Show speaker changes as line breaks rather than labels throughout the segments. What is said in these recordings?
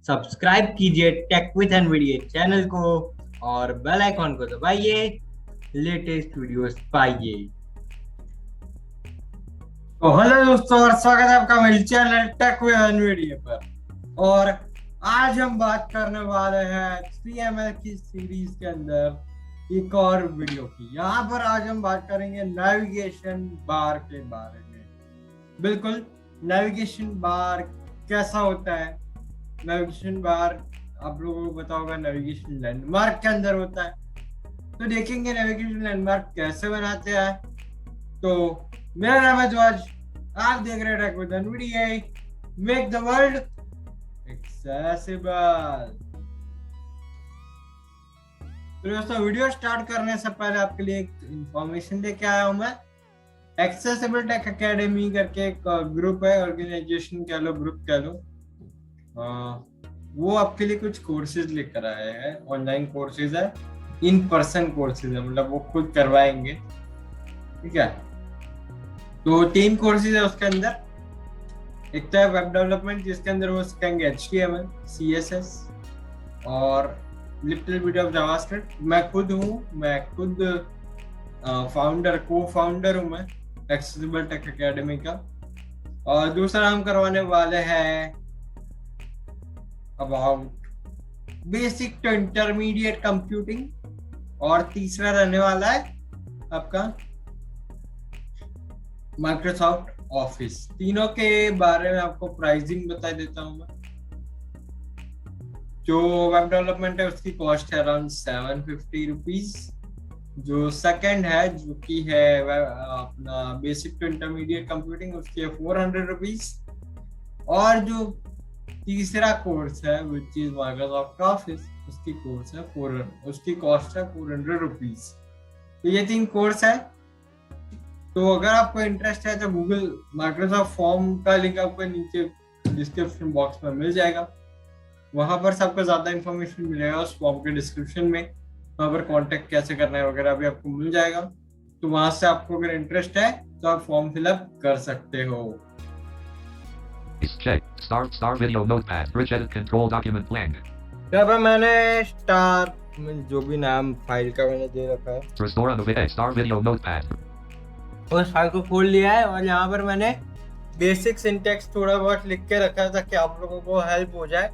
Subscribe कीजिए take with Nvidia channel को और बेल आइकॉन को दबाइए, लेटेस्ट वीडियोस पाइए। तो हेलो दोस्तों, और स्वागत है आपका मेरे चैनल टेक विद एनवीडिया पर। और आज हम बात करने वाले हैं 3ML की सीरीज के अंदर एक और वीडियो की। यहाँ पर आज हम बात करेंगे नेविगेशन बार के बारे में। बिल्कुल, नेविगेशन बार कैसा होता है। नेविगेशन बार आप लोगों को पता होगा, नेविगेशन लैंडमार्क के अंदर होता है। तो देखेंगे नेविगेशन लैंडमार्क कैसे बनाते हैं। तो मेरा नाम है जॉर्ज, आप देख रहे हैं tech with NVIDIA, make the world accessible. तो दोस्तों, वीडियो स्टार्ट करने से पहले आपके लिए एक इंफॉर्मेशन लेके आया हूं मैं। एक्सेसिबल टेक एकेडमी करके एक ग्रुप है, ऑर्गेनाइजेशन कह लो, ग्रुप कह लो। वो आपके लिए कुछ कोर्सेज लेकर आए हैं। ऑनलाइन कोर्सेज है, इन पर्सन कोर्सेज है, मतलब वो खुद करवाएंगे। ठीक है, तो 3 कोर्सेज है उसके अंदर। एक तो है वेब डेवलपमेंट, जिसके अंदर वो सिखाएंगे HTML, CSS और लिटिल बिट ऑफ जावास्क्रिप्ट। मैं खुद को फाउंडर हूँ मैं एक्सेसिबल टेक एकेडमी का। और दूसरा हम करवाने वाले हैं about basic to intermediate computing. और तीसरा रहने वाला है आपका माइक्रोसॉफ्ट ऑफिस। तीनों के बारे में आपको प्राइसिंग बता देता हूं मैं। जो वेब डेवलपमेंट है उसकी कॉस्ट है अराउंड 750 रुपीज। जो सेकंड है, जो कि है अपना बेसिक टू इंटरमीडिएट कंप्यूटिंग, उसकी है 400 रुपीज। और जो तीसरा कोर्स है विच इज माइक्रोसॉफ्ट ऑफिस, उसकी कोर्स है 400, उसकी कॉस्ट है 400 रुपीज। तो ये 3 कोर्स है। तो अगर आपको इंटरेस्ट है तो गूगल माइक्रोसॉफ्ट फॉर्म का लिंक आपको नीचे डिस्क्रिप्शन बॉक्स में मिल जाएगा। वहां पर सबको ज्यादा इंफॉर्मेशन मिलेगा उस फॉर्म के डिस्क्रिप्शन में। वहां पर कांटेक्ट कैसे करना है वगैरह भी आपको मिल जाएगा। तो वहां से आपको अगर इंटरेस्ट है तो आप फॉर्म फिलअप कर सकते हो।
Check. Start video notepad. Rich edit control document blank.
यहाँ पर मैंने स्टार जो भी नाम फाइल का मैंने दे रखा है,
Restore on the video. Start video notepad.
उस फाइल को खोल लिया है। और यहाँ पर मैंने बेसिक सिंटेक्स थोड़ा बहुत लिख के रखा है ताकि आप लोगों को हेल्प हो जाए।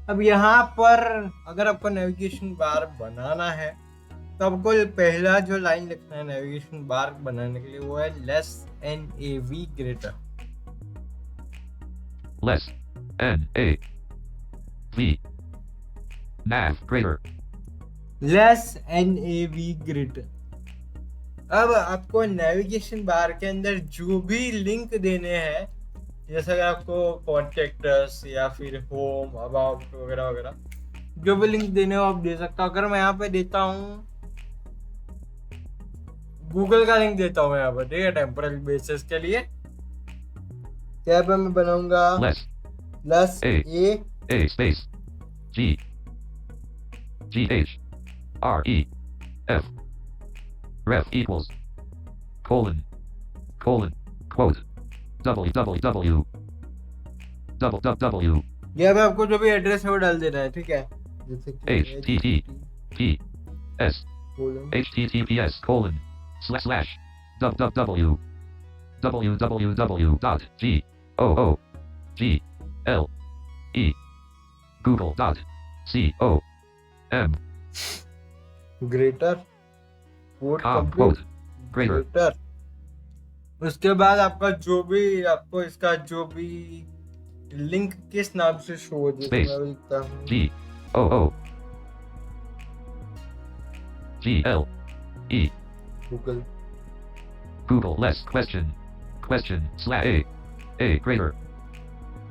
अब यहाँ पर अगर आपको नेविगेशन बार बनाना है तो आपको पहला जो लाइन लिखना है नेविगेशन बार बनाने के लिए, वो है less NAV greater.
Less. N A V. Nav greater.
Less NAV greater. अब आपको नेविगेशन बार के अंदर जो भी लिंक देने हैं, जैसे अगर आपको कॉन्टेक्ट्स या फिर होम, अबाउट वगैरह वगैरह, जो भी लिंक देने हो आप दे सकते हो। अगर मैं यहाँ पे देता हूँ गूगल का लिंक देता हूँ यहाँ पर, ठीक है, टेम्पररी बेसिस के लिए। यहाँ पे मैं बनाऊंगा less
A space G H R E F ref equals colon quote www www
यहाँ पे आपको जो भी एड्रेस है वो डाल देना है, ठीक है। जैसे कि
https https // www.google.com
greater
quote greater
greater. उसके बाद आपका जो भी आपको इसका जो भी लिंक किस नाम से शो हो, जैसे
Space.
मैं लिखता हूँ
GOOGLE
Google.
less question /a greater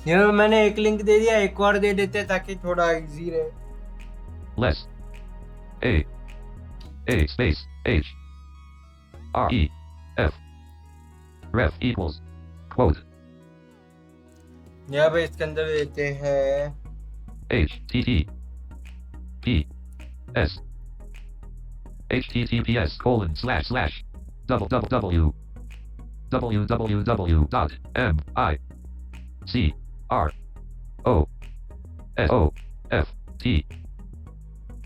यहाँ मैंने एक लिंक दे दिया, एक और दे देते ताकि थोड़ा इजी रहे।
less a space H R E F ref equals quote
यहाँ पे इसके अंदर देते हैं
https www.microsoft S-O-F-T.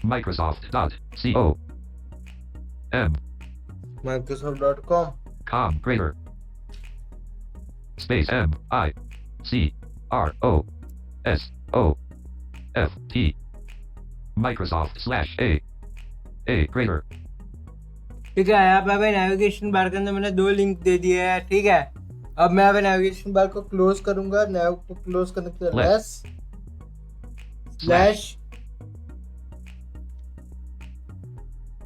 Microsoft.com.
Microsoft.com.
Com greater. Space M-I-C-R-O-S-O-F-T. Microsoft/A greater.
ठीक है, यहाँ पे अभी नेविगेशन बार के अंदर मैंने 2 लिंक दे दिए हैं। ठीक है, अब मैं अभी नेविगेशन बार को क्लोज करूंगा। नेव को क्लोज करने के लिए
Less.
Slash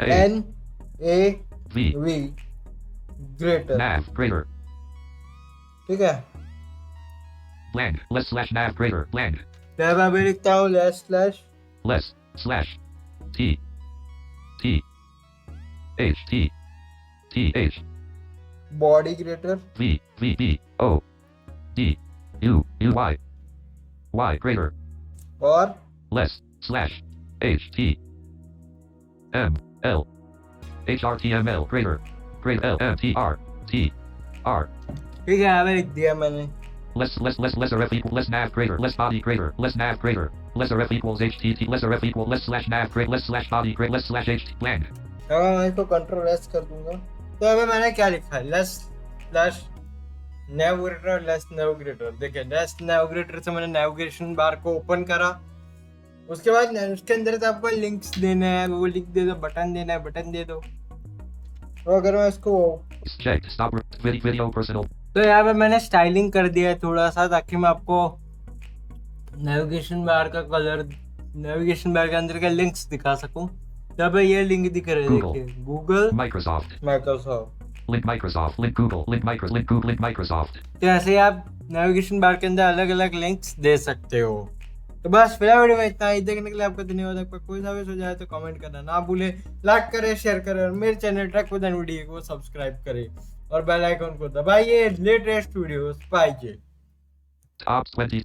A
NAV
V
greater.
nav greater.
ठीक है,
Blank less/nav greater blank
मैं अभी लिखता हूँ less slash
less/T H T T H
body greater
V V B O D U U Y Y greater
और
less/H T M L H R T M L greater greater L M T R T R
ठीक है, अभी लिख दिया मैंने।
lesser F equal less nav greater less body greater less nav greater lesser F equals HTT lesser F equal less/nav greater less/body greater less/HT blank
अब मैं इसको control S कर दूंगा। तो अभी मैंने क्या लिखा है, less slash navigator less navigator. देखिए, लेस नेविगेटर से मैंने नेविगेशन बार को ओपन करा। उसके बाद उसके अंदर से आपको लिंक्स देने हैं, वो लिंक दे दो, बटन देना है बटन दे दो। तो अगर मैं इसको
checked stop video personal
तो यहाँ पे मैंने स्टाइलिंग कर दिया है थोड़ा सा, ताकि मैं आपको नेविगेशन बार का कलर, नेविगेशन बार के अंदर के लिंक्स दिखा सकूं। यहाँ पे ये लिंक दिख रहे हैं,
Google.
देखिए, Google,
Microsoft
Microsoft.
link Microsoft link Google link Google link Microsoft
तो ऐसे ही आप नेविगेशन बार के अंदर अलग अलग लिंक्स दे सकते हो। तो बस फिलहाल वीडियो में इतना ही। देखने के लिए आपका धन्यवाद। आपका कोई सा भी सुझाव है तो कमेंट करना ना भूले, लाइक करें, शेयर करें और मेरे चैनल ट्रैक विद वीडियो को सब्सक्राइब करें और बेल आइकन को दबाइए लेटेस्ट वीडियोस पाइए।
top 20